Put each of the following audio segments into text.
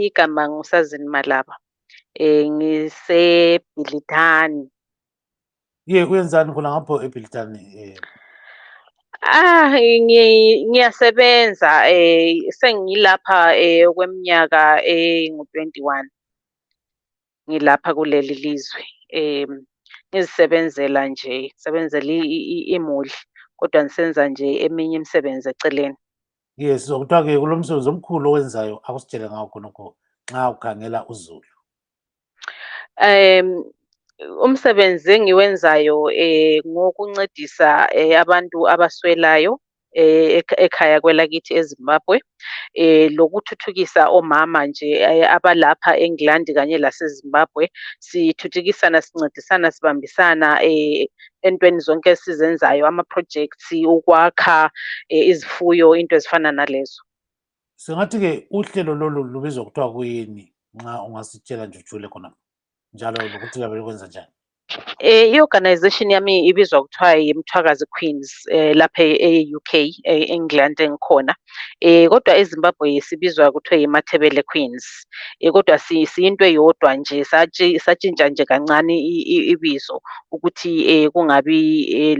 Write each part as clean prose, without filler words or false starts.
igama nguSazini Malaba. Ngisebhilitani. Uyenzani khona ngapho eBhilitani? Ngiyasebenza sengilapha kweminyaka engu-21. Ngilapha kuleli lizwe. Ngizisebenzela nje, sebenzela imuli, kodwa ngisenza nje eminye imisebenzi eceleni. Sizokuthiwa-ke kulo msebenzi omkhulu owenzayo akusitshele ngawo khonokho nxa ukhangela uZulu. Umsebenzi engiwenzayo ngokuncedisa abantu abaswelayo ekhaya kwelakithi eZimbabwe, lokuthuthukisa omama nje abalapha eNgilandi kanye laseZimbabwe. Sithuthukisana, sincedisana, sibambisana entweni zonke esizenzayo, ama-projects, ukwakha izifuyo, into ezifana nalezo. Singathi-ke uhlelo lolu lubizwa kuthiwa kuyini nxa ungasitshela nje ujule khona njalo lokuthi labe likwenza njani? I-organization yami ibizwa kuthiwa yiMthwakazi Queens lapha e-UK, e-England engikhona. Kodwa eZimbabwe sibizwa kuthiwa iMatabele Queens. Kodwa siyinto eyodwa nje, satshintsha nje kancane ibizo ukuthi kungabi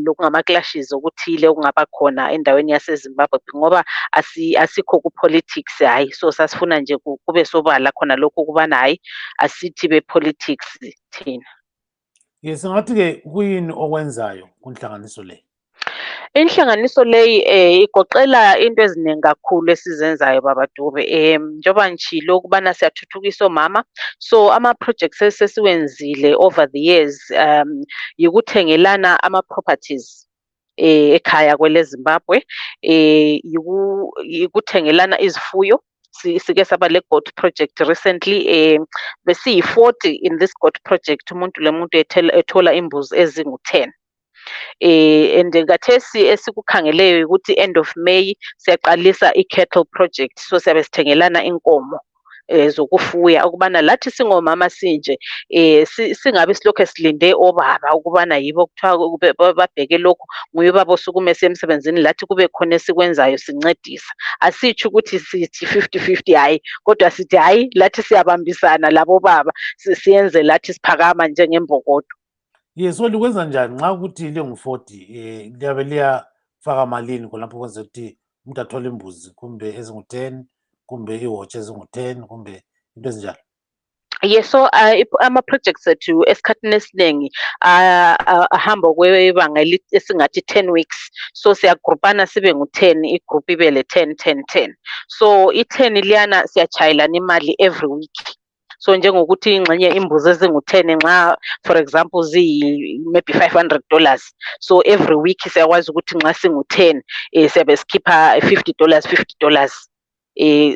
lokungama-clashes okuthile okungaba khona endaweni yaseZimbabwe, ngoba asikho ku-politics, hhayi. So sasifuna nje kube sobala khona lokho ukubana hhayi asithi be-politics thina. Singathi-ke kuyini okwenzayo kunhlanganiso le? Inhlanganiso leyi igoqela into eziningi kakhulu esizenzayo Baba Dube. Njengoba ngishilo ukubana siyathuthukisa omama, so ama-projects esesiwenzile over the years yikuthengelana ama-properties ekhaya kwele Zimbabwe, yikuthengelana izifuyo. Sike saba le goat project recently. Besiyi-40 in this goat project, umuntu ethola imbuzi ezingu-10. And kathesi esikukhangeleyo ukuthi end of May siyaqalisa i-cattle project, so siyabe sithengelana inkomo zokufuya, ukubana lathi singomama sinje singabe silokhu silinde obaba ukubana yibo kuthiwa babheke lokhu, nguye ubaba osukume siye emsebenzini, lathi kube khona esikwenzayo sincedisa. Asitsho ukuthi sithi 50-50, hhayi, kodwa sithi hhayi lathi siyabambisana labo baba siyenze lathi siphakama njengembokodo. So likwenza njani nxa ukuthi lingu-40? Liyabe liyafaka malini khonapho kwenza ukuthi umuntu athole imbuzi kumbe ezingu-10, kumbe iwotshi ezingu-10, kumbe into ezinjalo? So ama-projects ethu esikhathini esiningi ahamba kwebanga esingathi 10 weeks. So siyagrupana sibe ngu-10, igroup ibe le 10. So i-10 liyana siyachayelana imali every week. So njengokuthi ingxenye imbuzi ezingu-10 nxa for example maybe $500, so every week siyakwazi ukuthi nxa singu-10 siyabe sikhipha $50.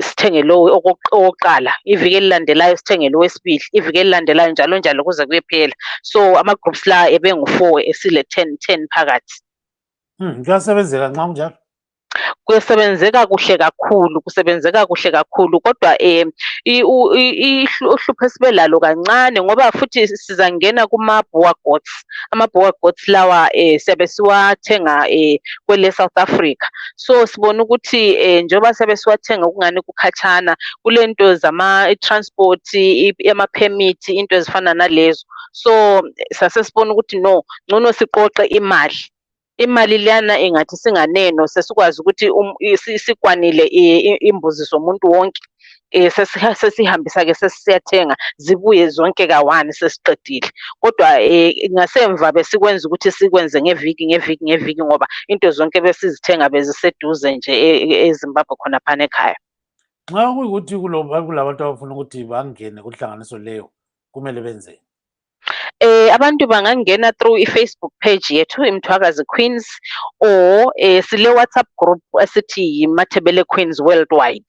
Sithenge lo okokuqala, iviki elilandelayo sithenge lo wesibili, iviki elilandelayo njalo njalo kuze kuyephela. So ama-groups la ebengu-4 esile 10 phakathi. Kuyasebenzeka nxa kunjalo? Kusebenzeka kuhle kakhulu, kodwa uhlupho esibelalo kancane ngoba futhi sizangena kuma-boer goats. Ama-boer goats lawa siyabe siwathenga kwele South Africa. So sibona ukuthi njengoba siyabe siwathenga okungani kukhatshana, kulento zama-transport, ama-permit, into ezifana nalezo. So sasesibona ukuthi no, ngcono siqoqe imali liyana engathi singaneno, sesikwazi ukuthi sikwanile imbuzi zomuntu wonke, sesihambisa-ke sesiyathenga zibuye zonke ka-1 sesiqedile. Kodwa ngasemva besikwenza ukuthi sikwenze ngeviki ngoba into zonke besizithenga beziseduze nje eZimbabwe khonaphana ekhaya. Nxa kuyikuthi kulabantu abafuna ukuthi bangene kunhlanganiso leyo, kumele benzeni? Abantu bangangena through i-Facebook page yethu iMthwakazi Queens, or sile WhatsApp group esithi Matabele Queens Worldwide.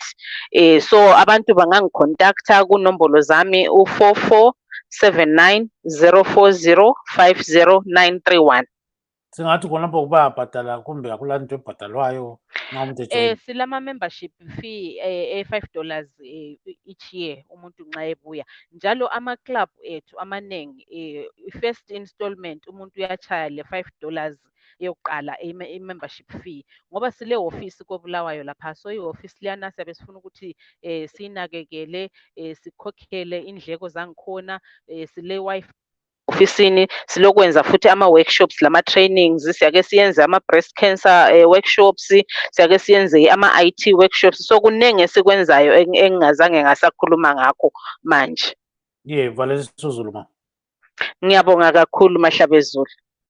So abantu bangangicontacta kunombolo zami u-4479 040 50931. Singathi khonapho kubayabhadala kumbe akulanto ebhadalwayo nxa umuntu ejoyina? Silama-membership fee $5 each year umuntu nxa ebuya. Njalo ama-club ethu amaningi, first installment umuntu uyachaya le $5 yokuqala i-membership fee ngoba sile office koBulawayo lapha, so i-office liyana siyabe sifuna ukuthi sinakekele, sikhokhele indleko zangikhona, sile Wi-Fi ofisini, silokwenza futhi ama-workshops lama-trainings, siyake siyenze ama-breast cancer workshops, siyake siyenze ama-IT workshops. So kuningi esikwenzayo engingazange ngasakhuluma ngakho manje. Valele isiZulu ma. Ngiyabonga kakhulu Mahlabezulu.